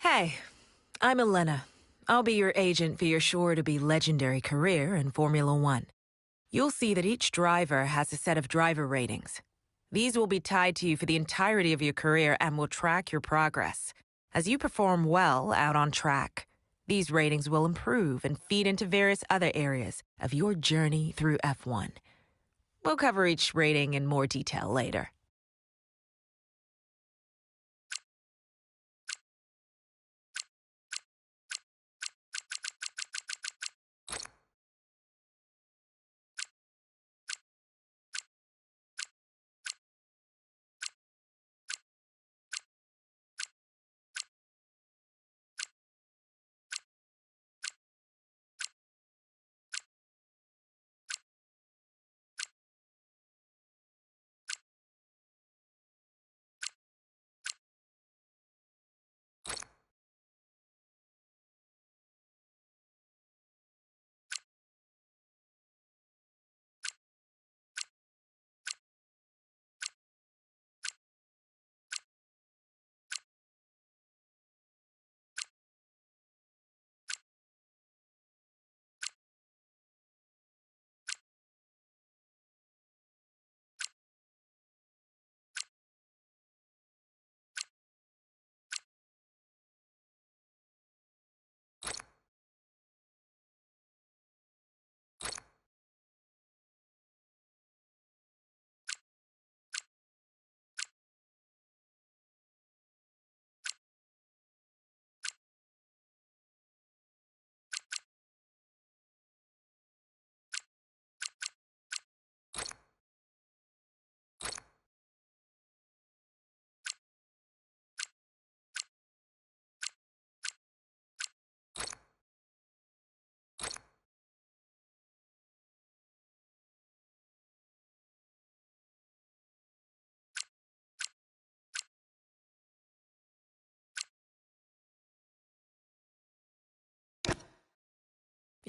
Hey, I'm Elena. I'll be your agent for your sure to be legendary career in Formula One. You'll see that each driver has a set of driver ratings. These will be tied to you for the entirety of your career and will track your progress. As you perform well out on track, these ratings will improve and feed into various other areas of your journey through F1. We'll cover each rating in more detail later.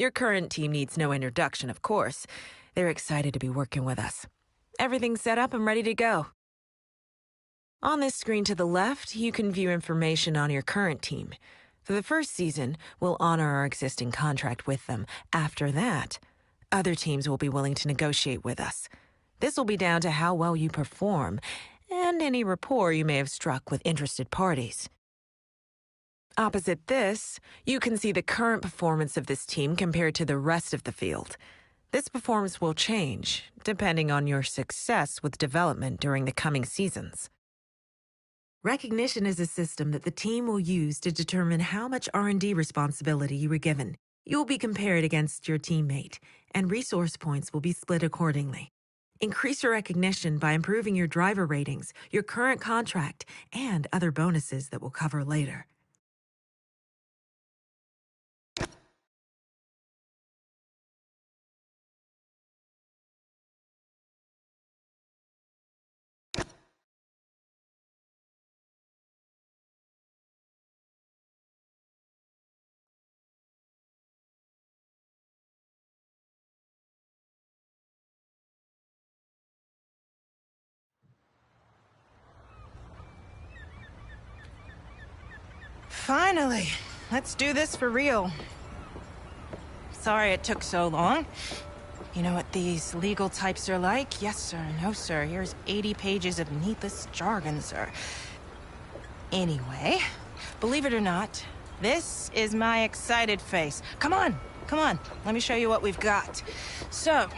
Your current team needs no introduction, of course. They're excited to be working with us. Everything's set up and ready to go. On this screen to the left, you can view information on your current team. For the first season, we'll honor our existing contract with them. After that, other teams will be willing to negotiate with us. This will be down to how well you perform and any rapport you may have struck with interested parties. Opposite this, you can see the current performance of this team compared to the rest of the field. This performance will change, depending on your success with development during the coming seasons. Recognition is a system that the team will use to determine how much R&D responsibility you were given. You'll be compared against your teammate, and resource points will be split accordingly. Increase your recognition by improving your driver ratings, your current contract, and other bonuses that we'll cover later. Finally, let's do this for real. Sorry it took so long. You know what these legal types are like? Yes, sir. No, sir. Here's 80 pages of needless jargon, sir. Anyway, believe it or not, this is my excited face. Come on, come on. Let me show you what we've got. So,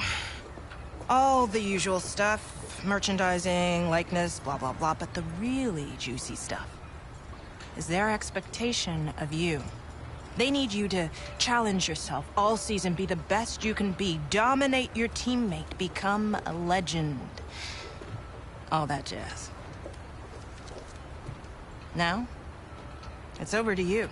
all the usual stuff, merchandising, likeness, blah, blah, blah, but the really juicy stuff is their expectation of you. They need you to challenge yourself all season, be the best you can be, dominate your teammate, become a legend. All that jazz. Now, it's over to you.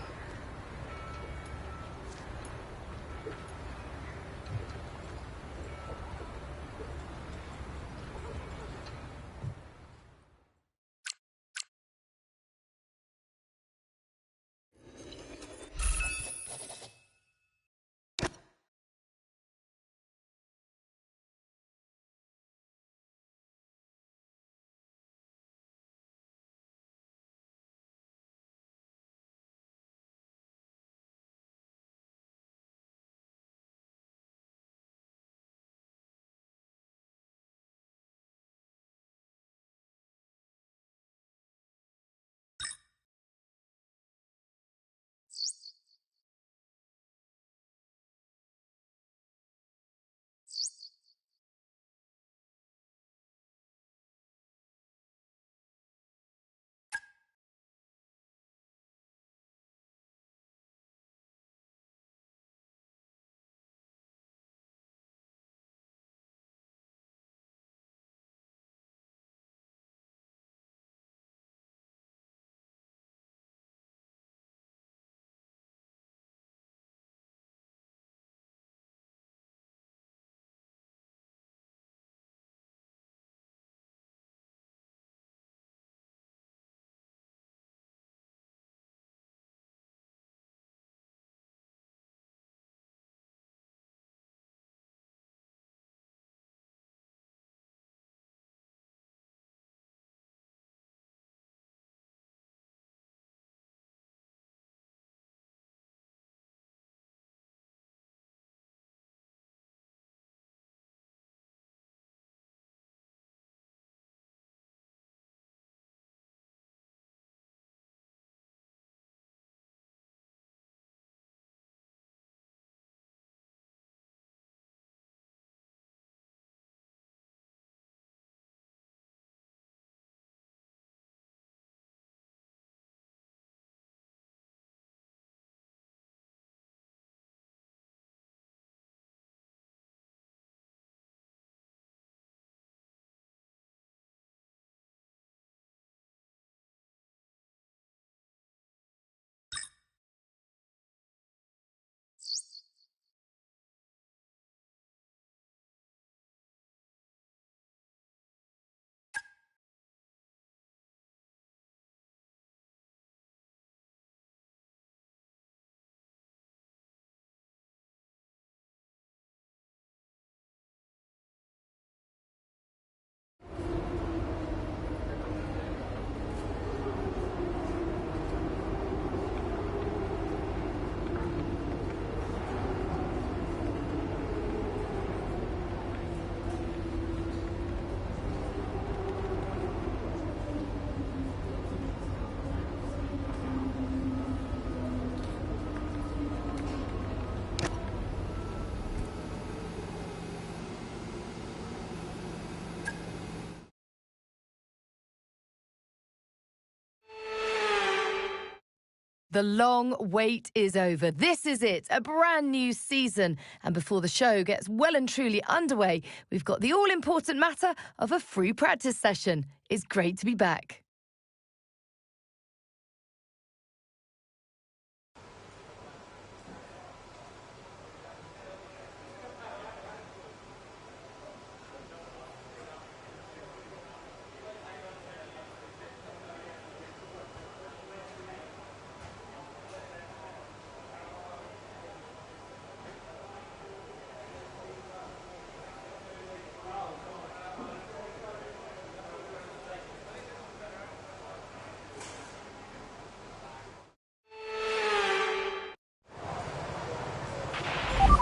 The long wait is over. This is it, a brand new season. And before the show gets well and truly underway, we've got the all-important matter of a free practice session. It's great to be back.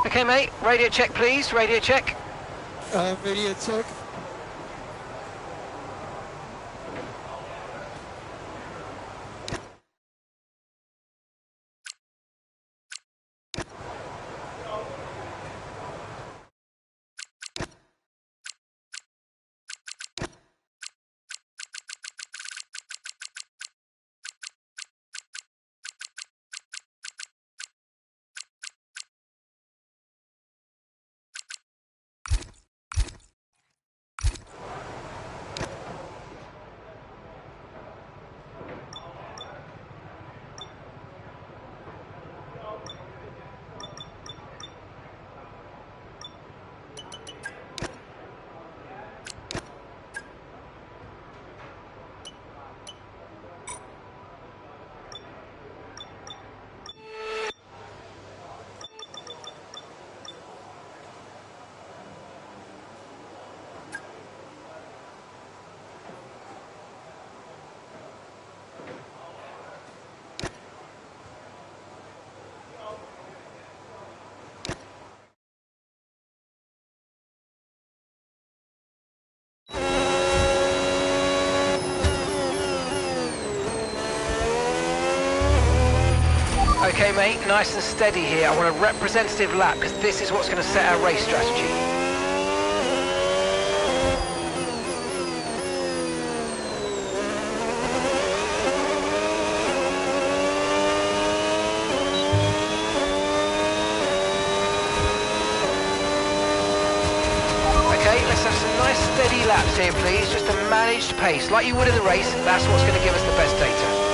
Okay, mate, radio check, please. Radio check. Radio check. Okay, mate, nice and steady here. I want a representative lap because this is what's going to set our race strategy. Okay, let's have some nice steady laps here, please. Just a managed pace, like you would in the race. That's what's going to give us the best data.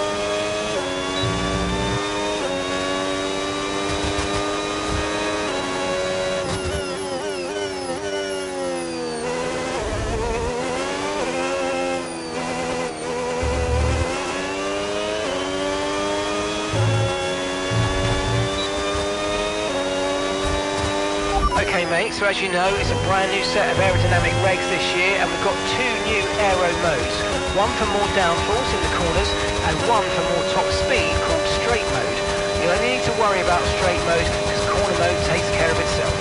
Okay, mate, so as you know, it's a brand new set of aerodynamic regs this year, and we've got two new aero modes. One for more downforce in the corners, and one for more top speed called straight mode. You only need to worry about straight mode because corner mode takes care of itself.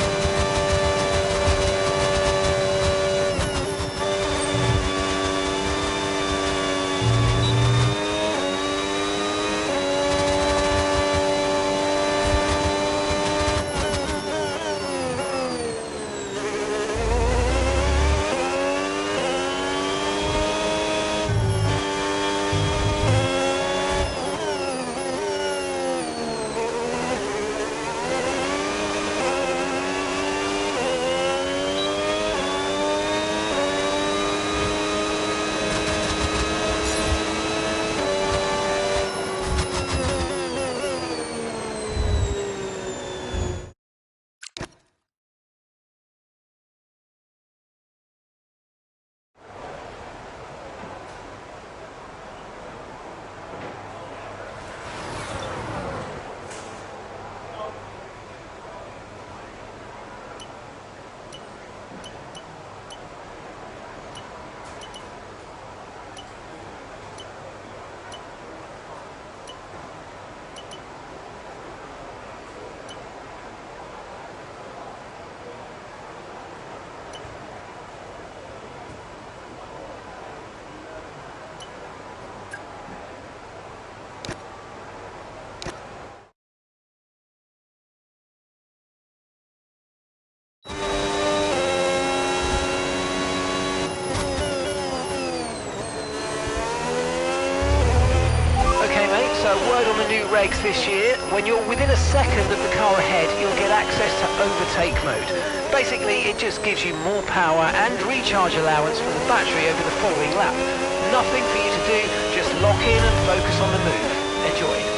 word on the new regs this year. When you're within a second of the car ahead, you'll get access to overtake mode. Basically, it just gives you more power and recharge allowance for the battery over the following lap. Nothing for you to do, just lock in and focus on the move. Enjoy.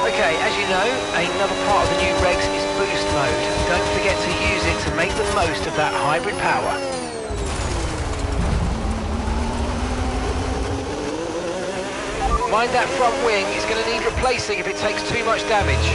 Okay, as you know, another part of the new regs is boost mode. Don't forget to use it to make the most of that hybrid power. Mind that front wing, it's going to need replacing if it takes too much damage.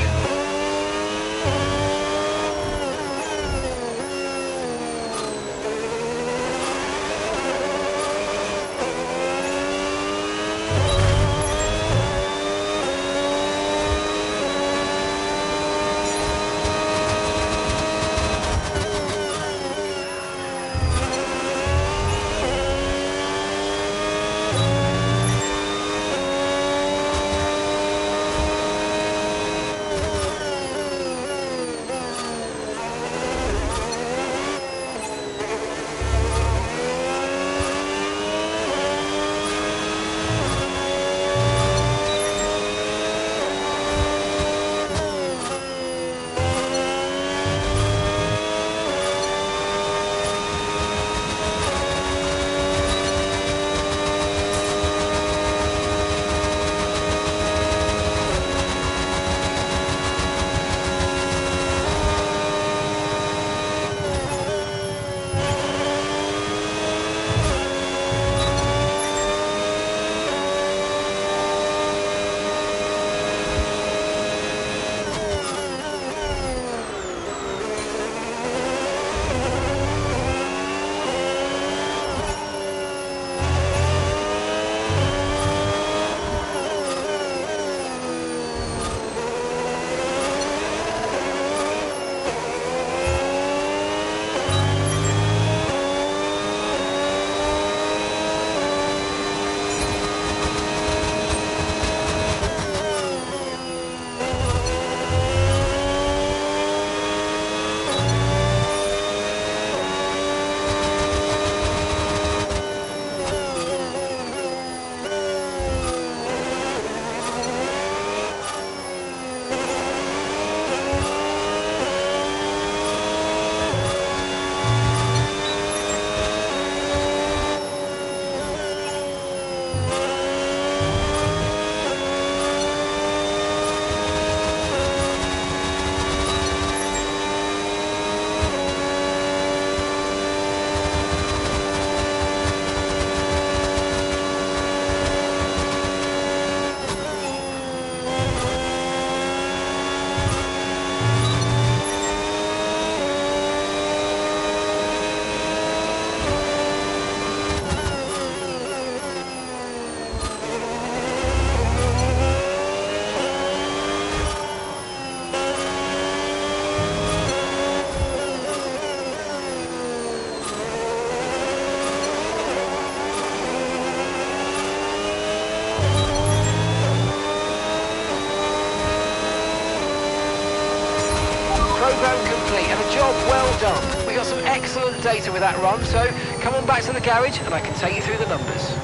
Program complete and a job well done. We got some excellent data with that run, so come on back to the garage and I can take you through the numbers.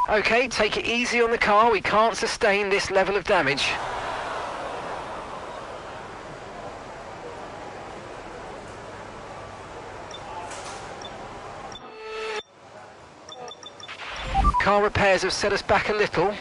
Okay, take it easy on the car. We can't sustain this level of damage. Car repairs have set us back a little.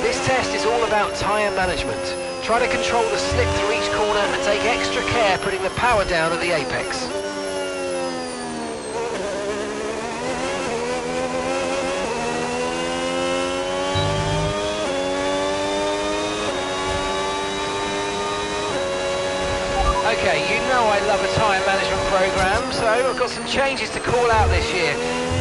This test is all about tyre management. Try to control the slip through each corner and take extra care putting the power down at the apex. Okay, you know I love a tyre management programme, so I've got some changes to call out this year.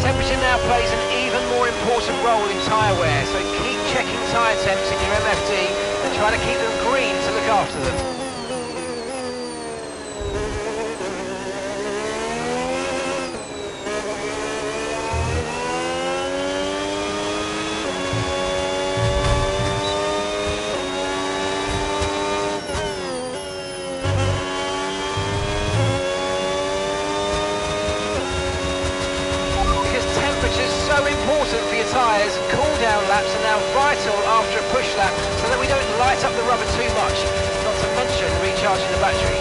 Temperature now plays an even more important role in tyre wear, so keep checking tyre temps in your MFD and try to keep them green to look after them. So important for your tyres, cool down laps are now vital after a push lap so that we don't light up the rubber too much, not to mention recharging the battery.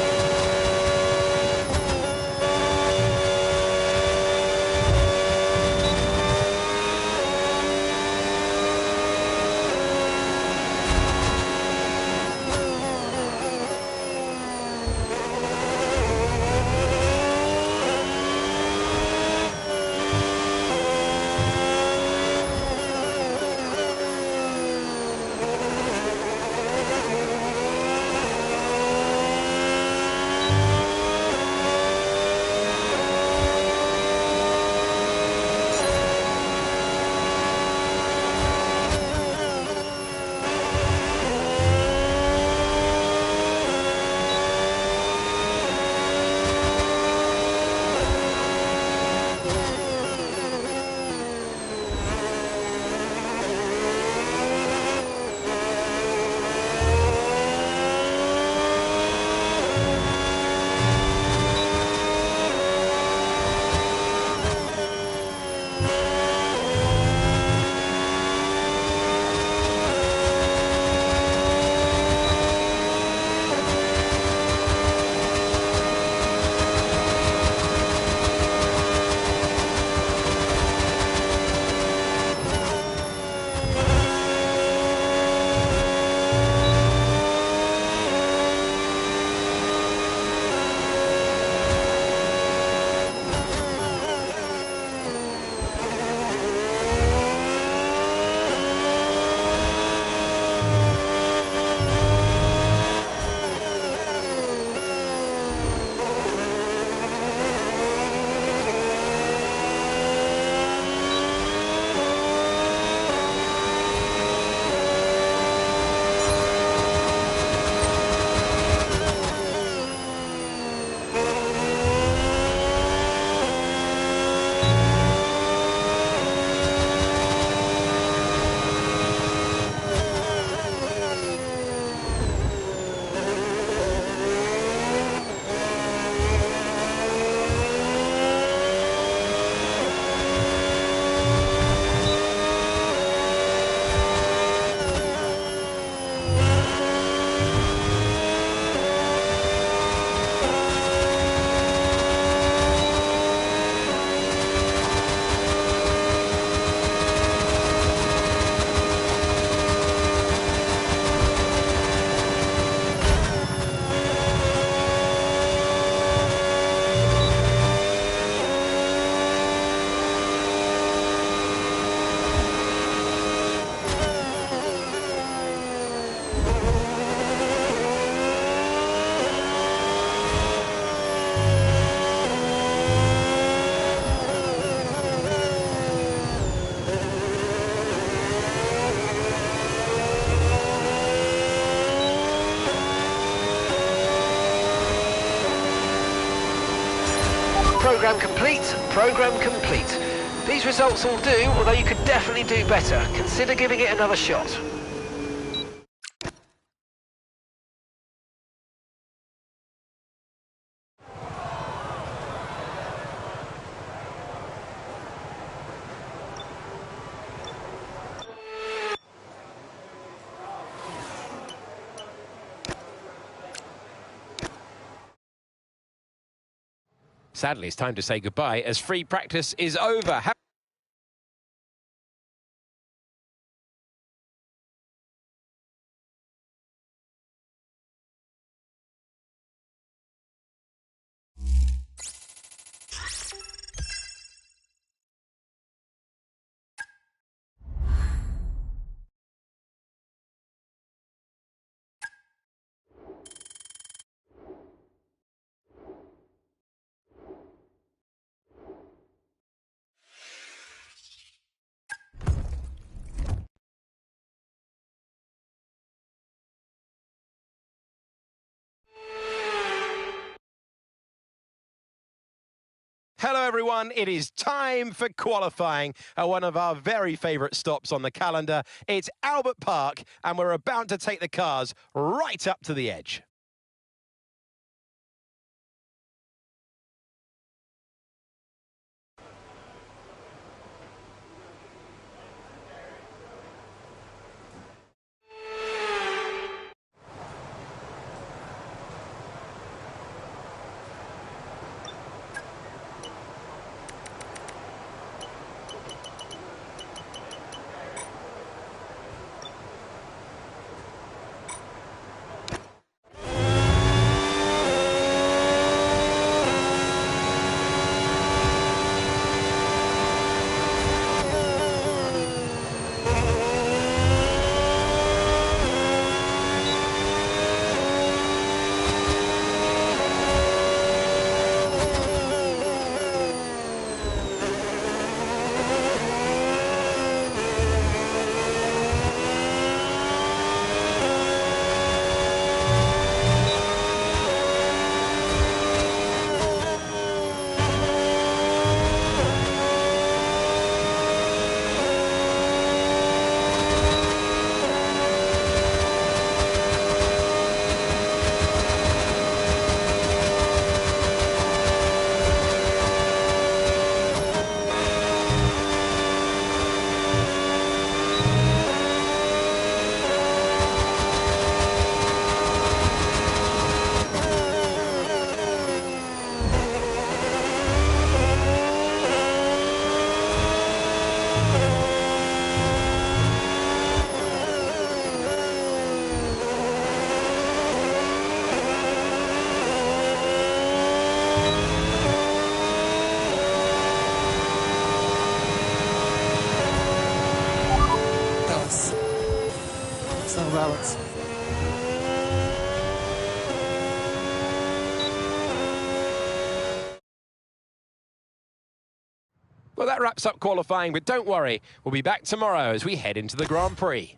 Programme complete, programme complete. These results will do, although you could definitely do better. Consider giving it another shot. Sadly, it's time to say goodbye as free practice is over. Hello everyone, it is time for qualifying at one of our very favourite stops on the calendar. It's Albert Park and we're about to take the cars right up to the edge. It's no balance. Well, that wraps up qualifying, but don't worry, we'll be back tomorrow as we head into the Grand Prix.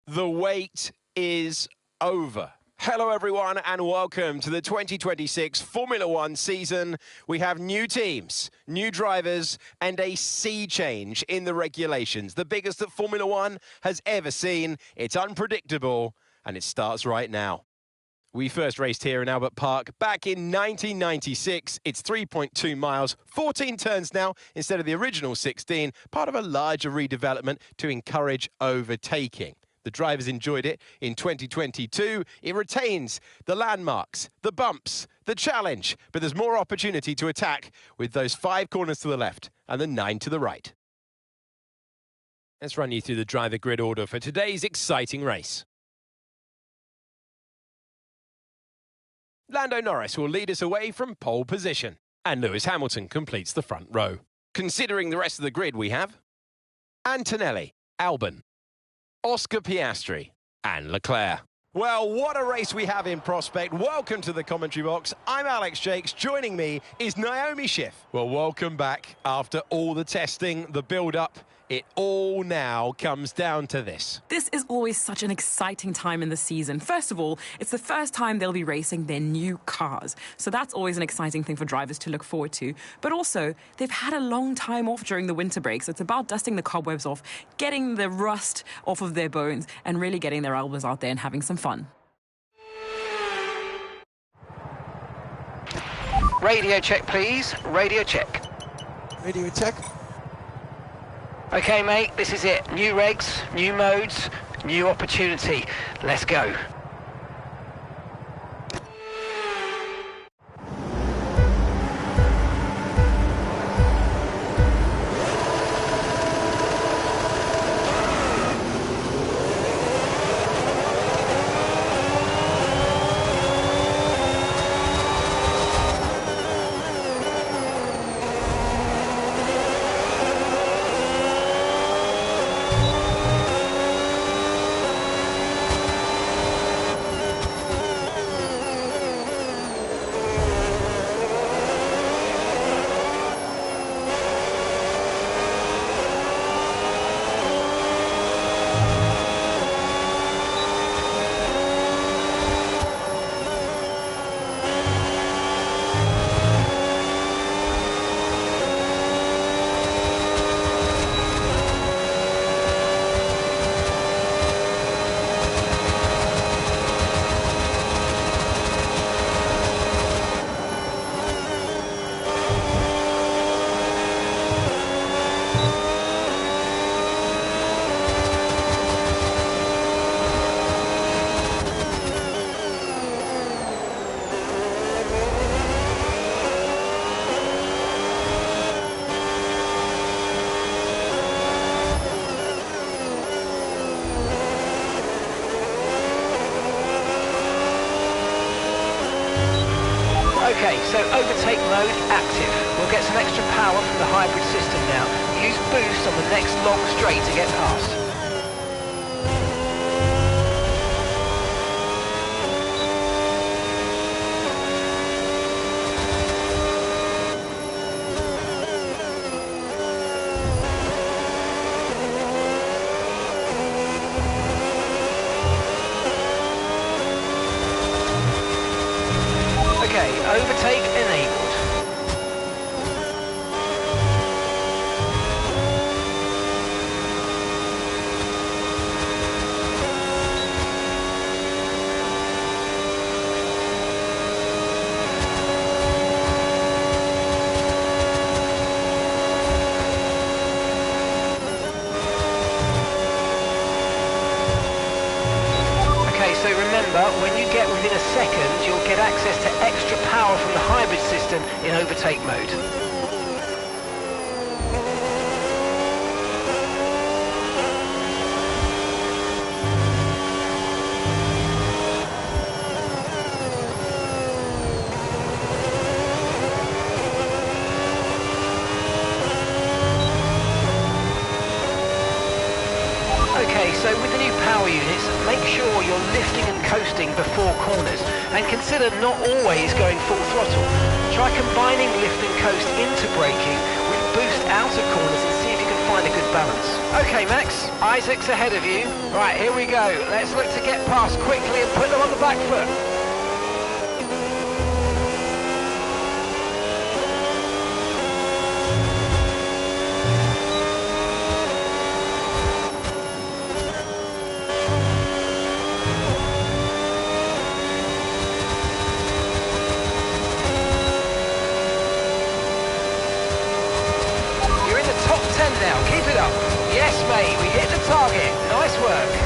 The wait is over. Hello everyone and welcome to the 2026 Formula One season. We have new teams, new drivers and a sea change in the regulations. The biggest that Formula One has ever seen. It's unpredictable and it starts right now. We first raced here in Albert Park back in 1996. It's 3.2 miles, 14 turns now instead of the original 16, part of a larger redevelopment to encourage overtaking. The drivers enjoyed it in 2022. It retains the landmarks, the bumps, the challenge, but there's more opportunity to attack with those 5 corners to the left and the 9 to the right. Let's run you through the driver grid order for today's exciting race. Lando Norris will lead us away from pole position, and Lewis Hamilton completes the front row. Considering the rest of the grid, we have Antonelli, Albon, Oscar Piastri and Leclerc. Well, what a race we have in prospect. Welcome to the commentary box. I'm Alex Jakes. Joining me is Naomi Schiff. Well, welcome back. After all the testing, the build-up, it all now comes down to this. This is always such an exciting time in the season. First of all, it's the first time they'll be racing their new cars. So that's always an exciting thing for drivers to look forward to. But also, they've had a long time off during the winter break. So it's about dusting the cobwebs off, getting the rust off of their bones, and really getting their elbows out there and having some fun. Radio check, please. Radio check. Radio check. Okay, mate, this is it. New regs, new modes, new opportunity. Let's go. Okay, so overtake mode active. We'll get some extra power from the hybrid system now. Use boost on the next long straight to get past. Okay, overtake enabled. So remember, when you get within a second, you'll get access to extra power from the hybrid system in overtake mode. Okay, so with the new power units, make sure you're lifting and coasting before corners, and consider not always going full throttle. Try combining lift and coast into braking with boost out of corners and see if you can find find a good balance. Okay, Max, Isaac's ahead of you. Right, here we go. Let's look to get past quickly and put them on the back foot. Top 10 now, keep it up. Yes, mate, we hit the target. Nice work.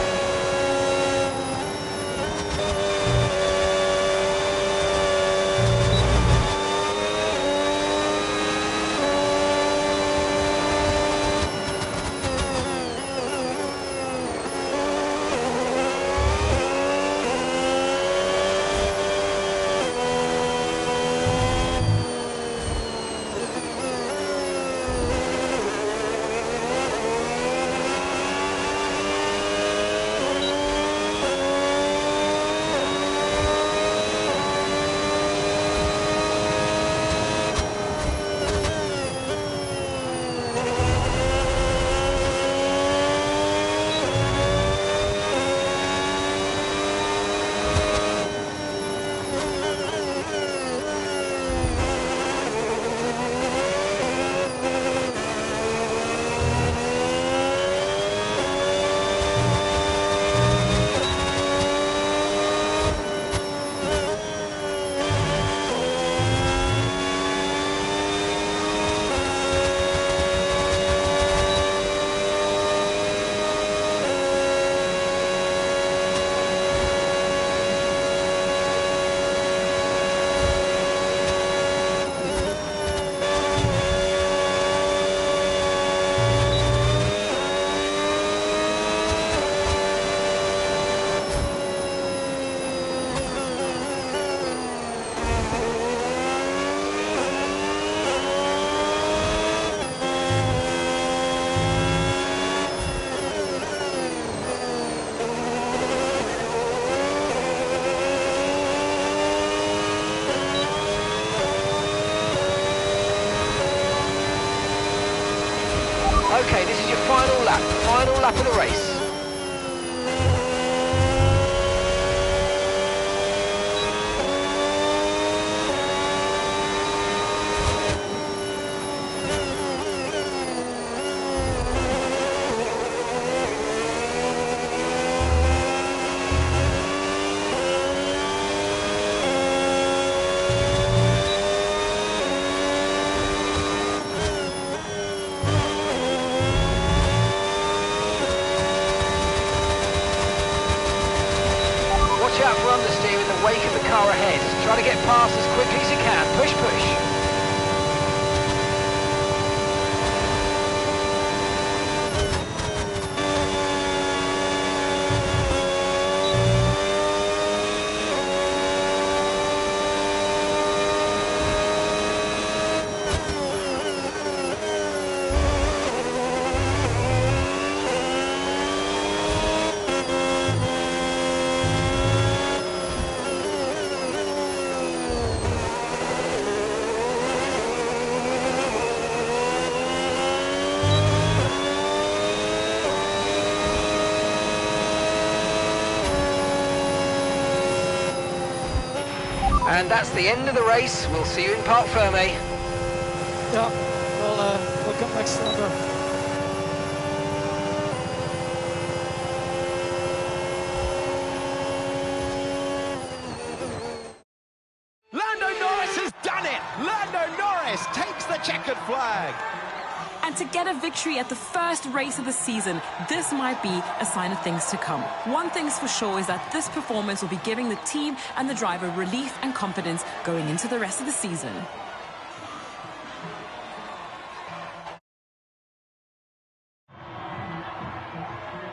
Okay, this is your final lap of the race. Watch out for understeer in the wake of the car ahead. Try to get past as quickly as you can. Push, push. And that's the end of the race. We'll see you in Parc Fermé. Yeah, we'll come next September. Lando Norris has done it! Lando Norris takes the checkered flag. And to get a victory at the first race of the season, this might be a sign of things to come. One thing's for sure is that this performance will be giving the team and the driver relief and confidence going into the rest of the season.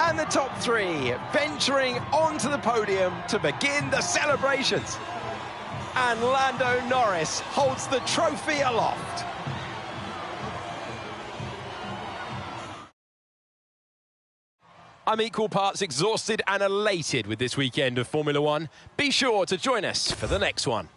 And the top three venturing onto the podium to begin the celebrations. And Lando Norris holds the trophy aloft. I'm equal parts exhausted and elated with this weekend of Formula One. Be sure to join us for the next one.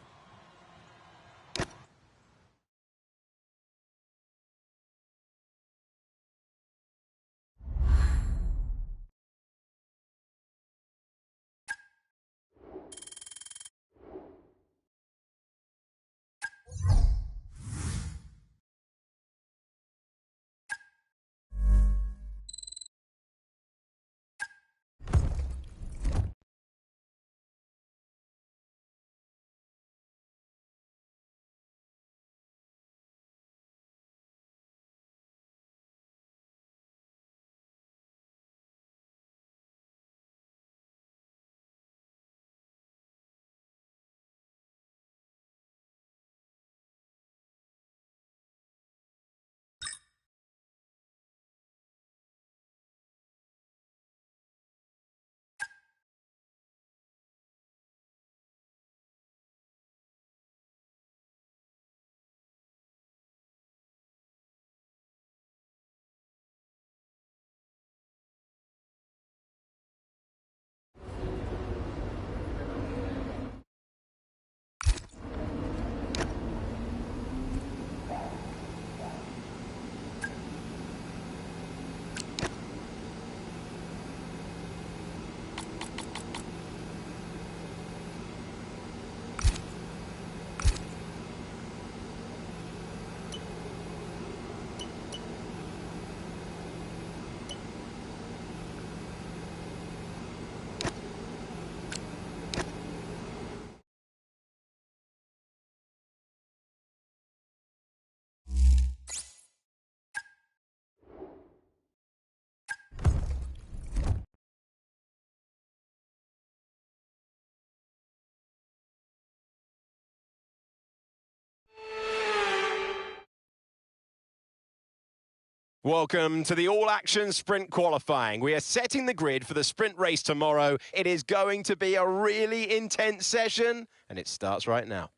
Welcome to the all-action sprint qualifying. We are setting the grid for the sprint race tomorrow. It is going to be a really intense session, and it starts right now.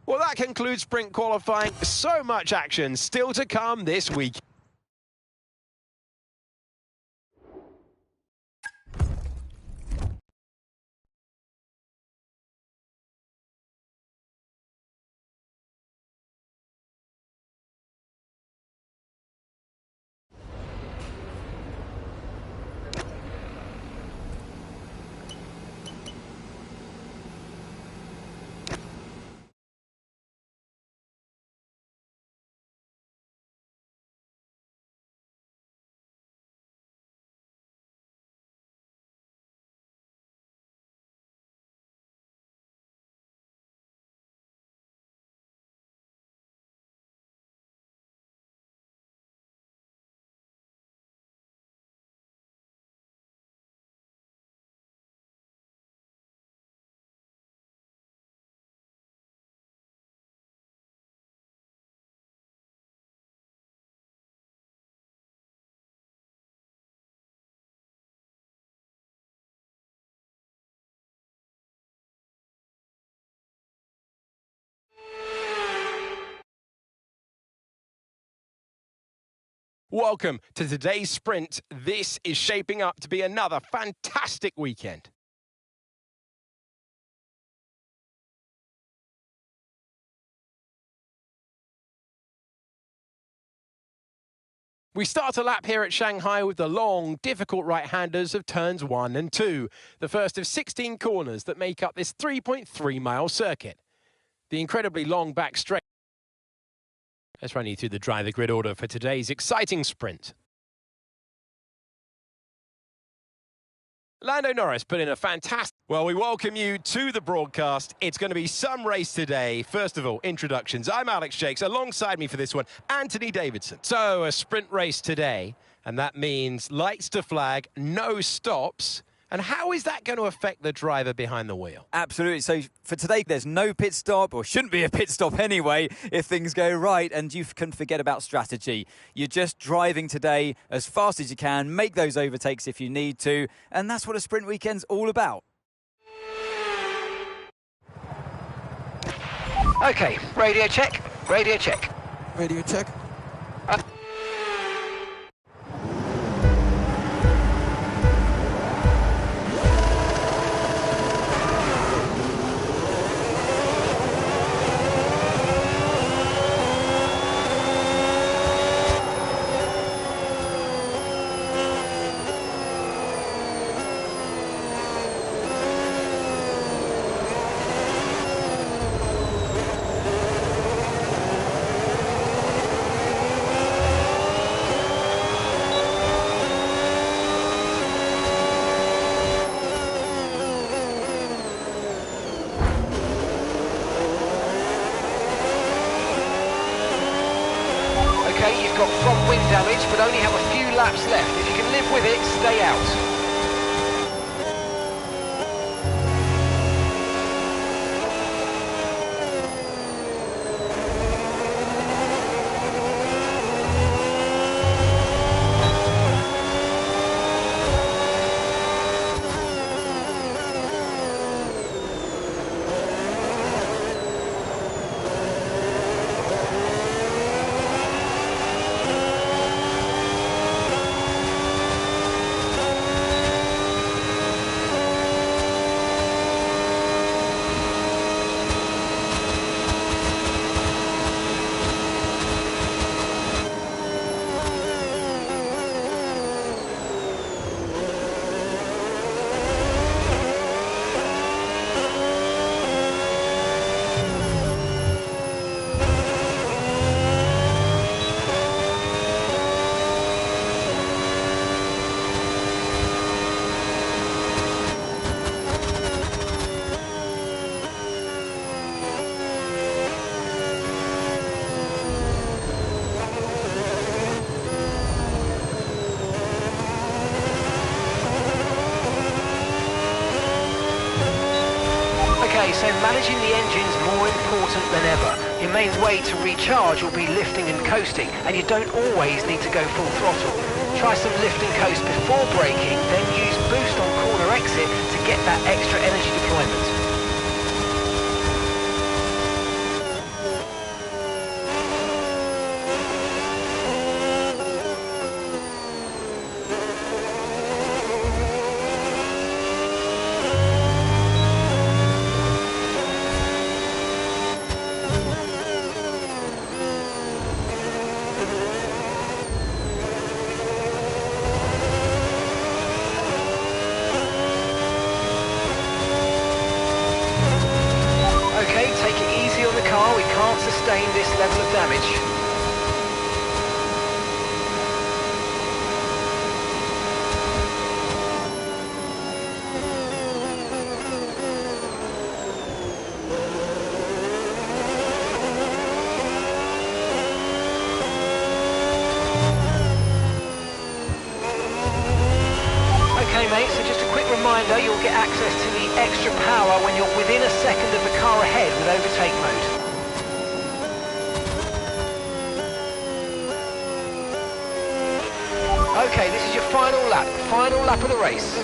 Well, that concludes sprint qualifying. So much action still to come this week. Welcome to today's sprint. This is shaping up to be another fantastic weekend. We start a lap here at Shanghai with the long, difficult right-handers of turns 1 and 2, the first of 16 corners that make up this 3.3-mile circuit. The incredibly long back straight. Let's run you through the driver grid order for today's exciting sprint. Lando Norris put in a fantastic... Well, we welcome you to the broadcast. It's going to be some race today. First of all, introductions. I'm Alex Jakes. Alongside me for this one, Anthony Davidson. So, a sprint race today, and that means lights to flag, no stops. And how is that going to affect the driver behind the wheel? Absolutely. So for today, there's no pit stop, or shouldn't be a pit stop anyway, if things go right, and you can forget about strategy. You're just driving today as fast as you can, make those overtakes if you need to, and that's what a sprint weekend's all about. Okay, radio check, radio check. Radio check. Okay, you've got front wing damage, but only have a few laps left. If you can live with it, stay out. Okay, so managing the engine's more important than ever. Your main way to recharge will be lifting and coasting, and you don't always need to go full throttle. Try some lift and coast before braking, then use boost on corner exit to get that extra energy deployment. Okay, take it easy on the car, we can't sustain this level of damage. Okay mate, so just a quick reminder, you'll get access to the extra power when you're within a second of the car ahead with overtake mode. Okay, this is your final lap of the race.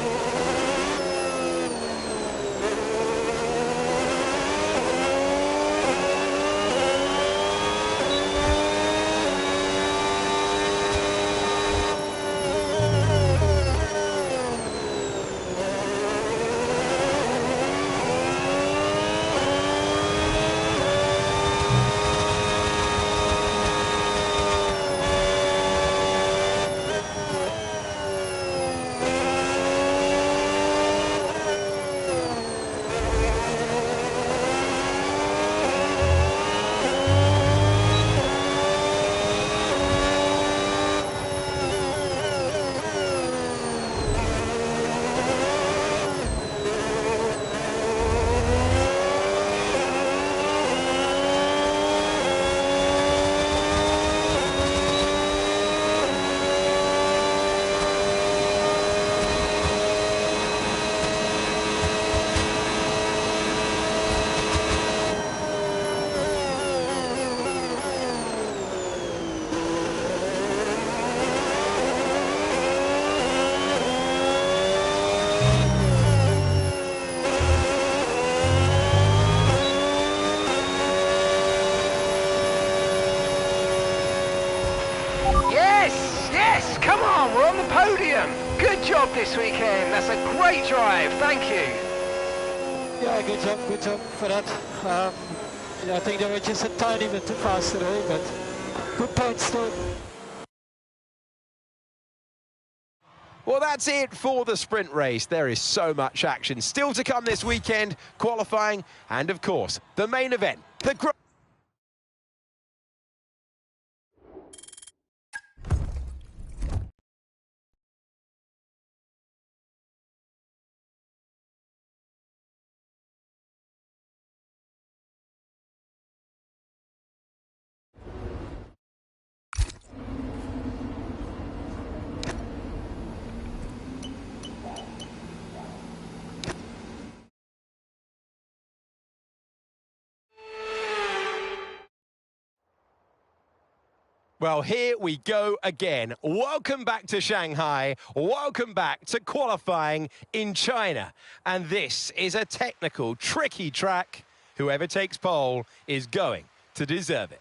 Come on, we're on the podium. Good job this weekend. That's a great drive. Thank you. Yeah, good job for that. I think they were just a tiny bit too fast today, but good points still. Well, that's it for the sprint race. There is so much action still to come this weekend, qualifying, and of course, the main event, the Well, here we go again. Welcome back to Shanghai. Welcome back to qualifying in China. And this is a technical, tricky track. Whoever takes pole is going to deserve it.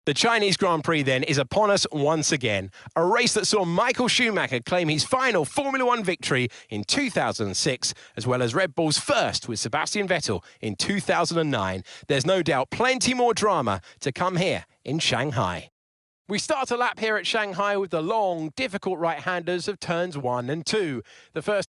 The Chinese Grand Prix then is upon us once again, a race that saw Michael Schumacher claim his final Formula One victory in 2006, as well as Red Bull's first with Sebastian Vettel in 2009. There's no doubt plenty more drama to come here in Shanghai. We start a lap here at Shanghai with the long, difficult right-handers of turns 1 and 2. The first...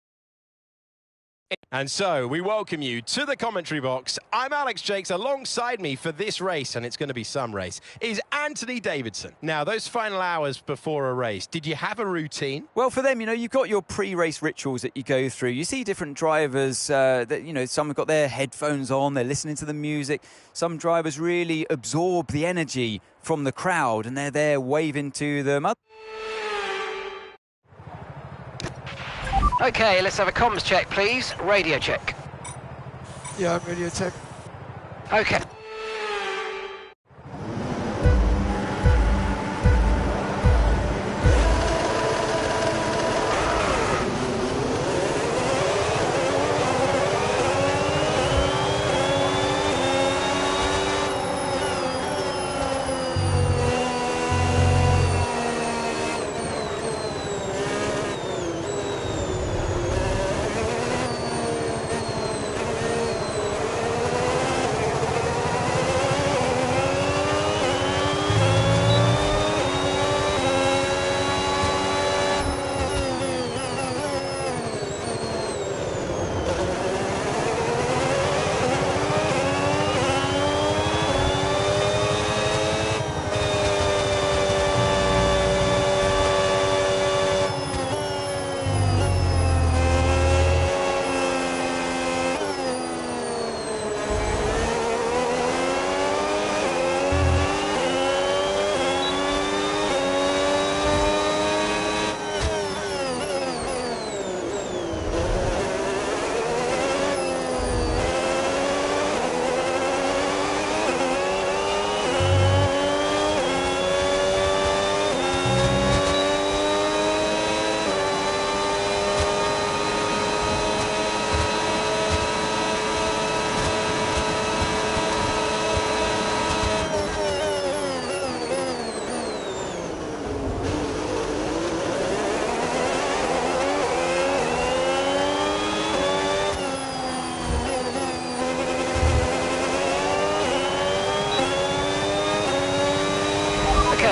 And so, we welcome you to the commentary box. I'm Alex Jakes. Alongside me for this race, and it's going to be some race, is Anthony Davidson. Now, those final hours before a race, did you have a routine? Well, for them, you've got your pre-race rituals that you go through. You see different drivers that, some have got their headphones on, they're listening to the music. Some drivers really absorb the energy from the crowd, and they're there waving to them. Okay, let's have a comms check, please. Radio check. Yeah, radio check. Okay.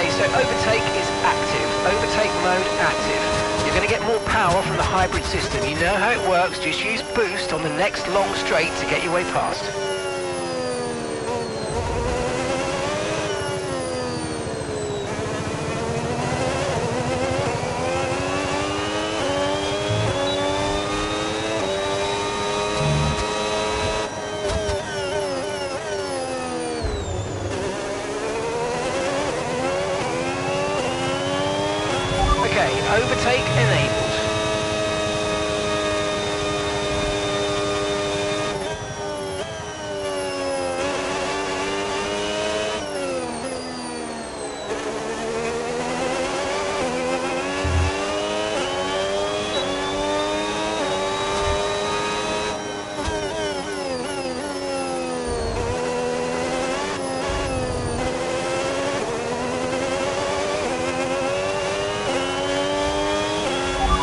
So overtake is active, overtake mode active. You're going to get more power from the hybrid system. You know how it works, just use boost on the next long straight to get your way past. Overtake enabled.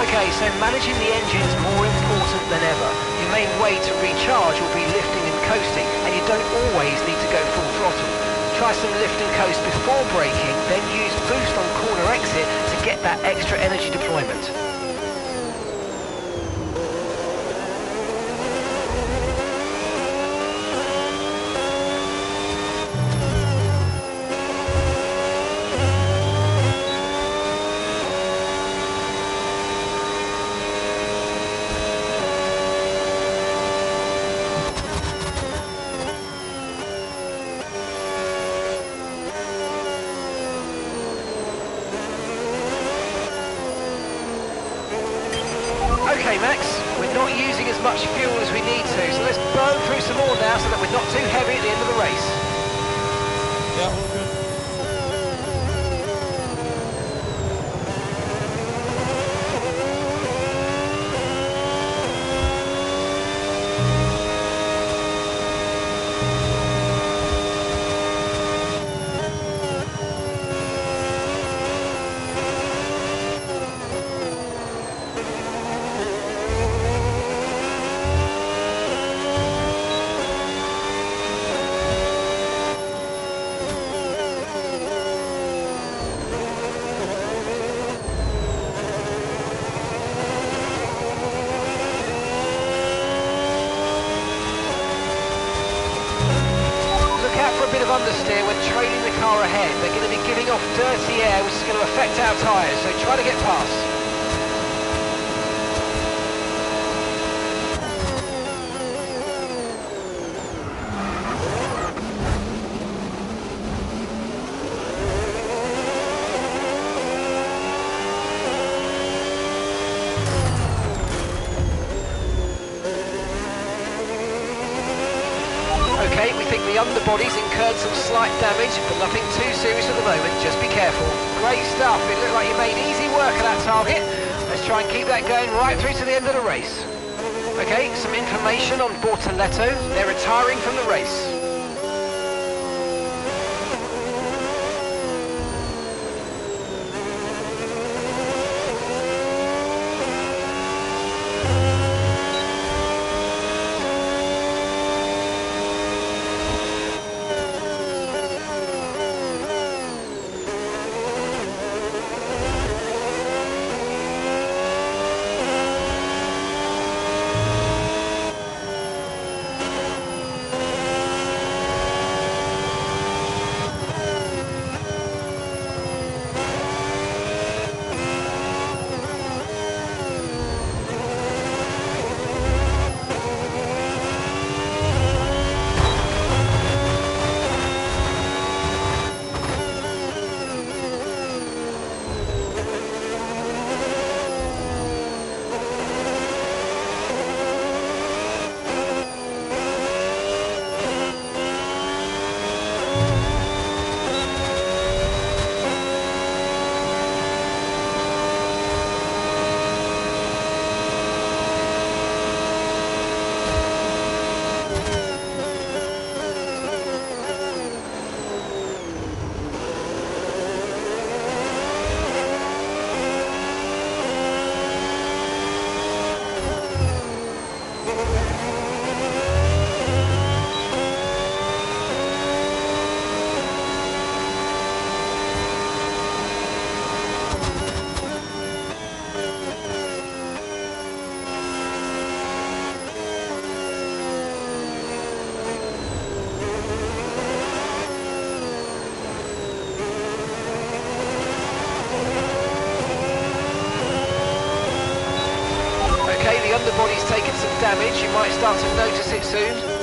Okay, so managing the engine is more important than ever. Your main way to recharge will be lifting and coasting, and you don't always need to go full throttle. Try some lift and coast before braking, then use boost on corner exit to get that extra energy deployment. Okay, Max, we're not using as much fuel as we need to, so let's burn through some more now so that we're not too heavy at the end of the race. Yeah, all good. bit of understeer when trailing the car ahead. They're going to be giving off dirty air, which is going to affect our tyres, so try to get past. Okay, we think the underbody's incurred some slight damage, but nothing too serious at the moment. Just be careful. Great stuff. It looked like you made easy work of that target. Let's try and keep that going right through to the end of the race. Okay, some information on Bortoleto. They're retiring from the race. The underbody's taken some damage. You might start to notice it soon.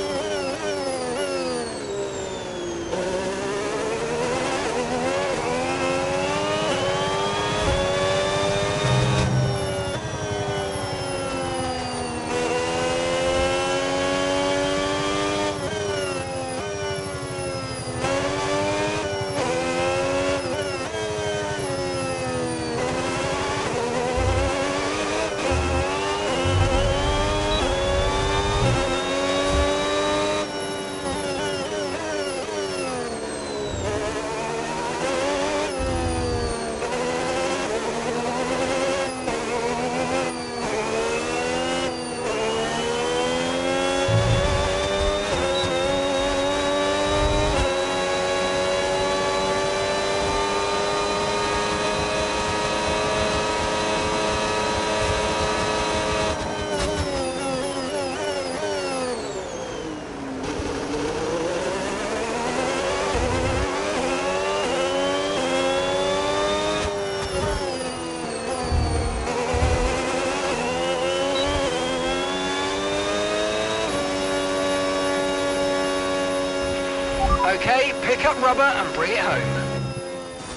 Okay, pick up rubber and bring it home.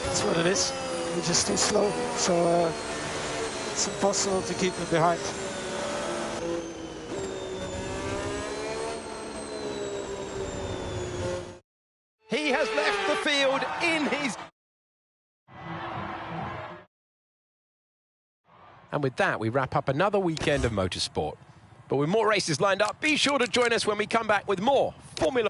That's what it is. We're just too slow, so it's impossible to keep them behind. He has left the field in his... And with that, we wrap up another weekend of motorsport. But with more races lined up, be sure to join us when we come back with more Formula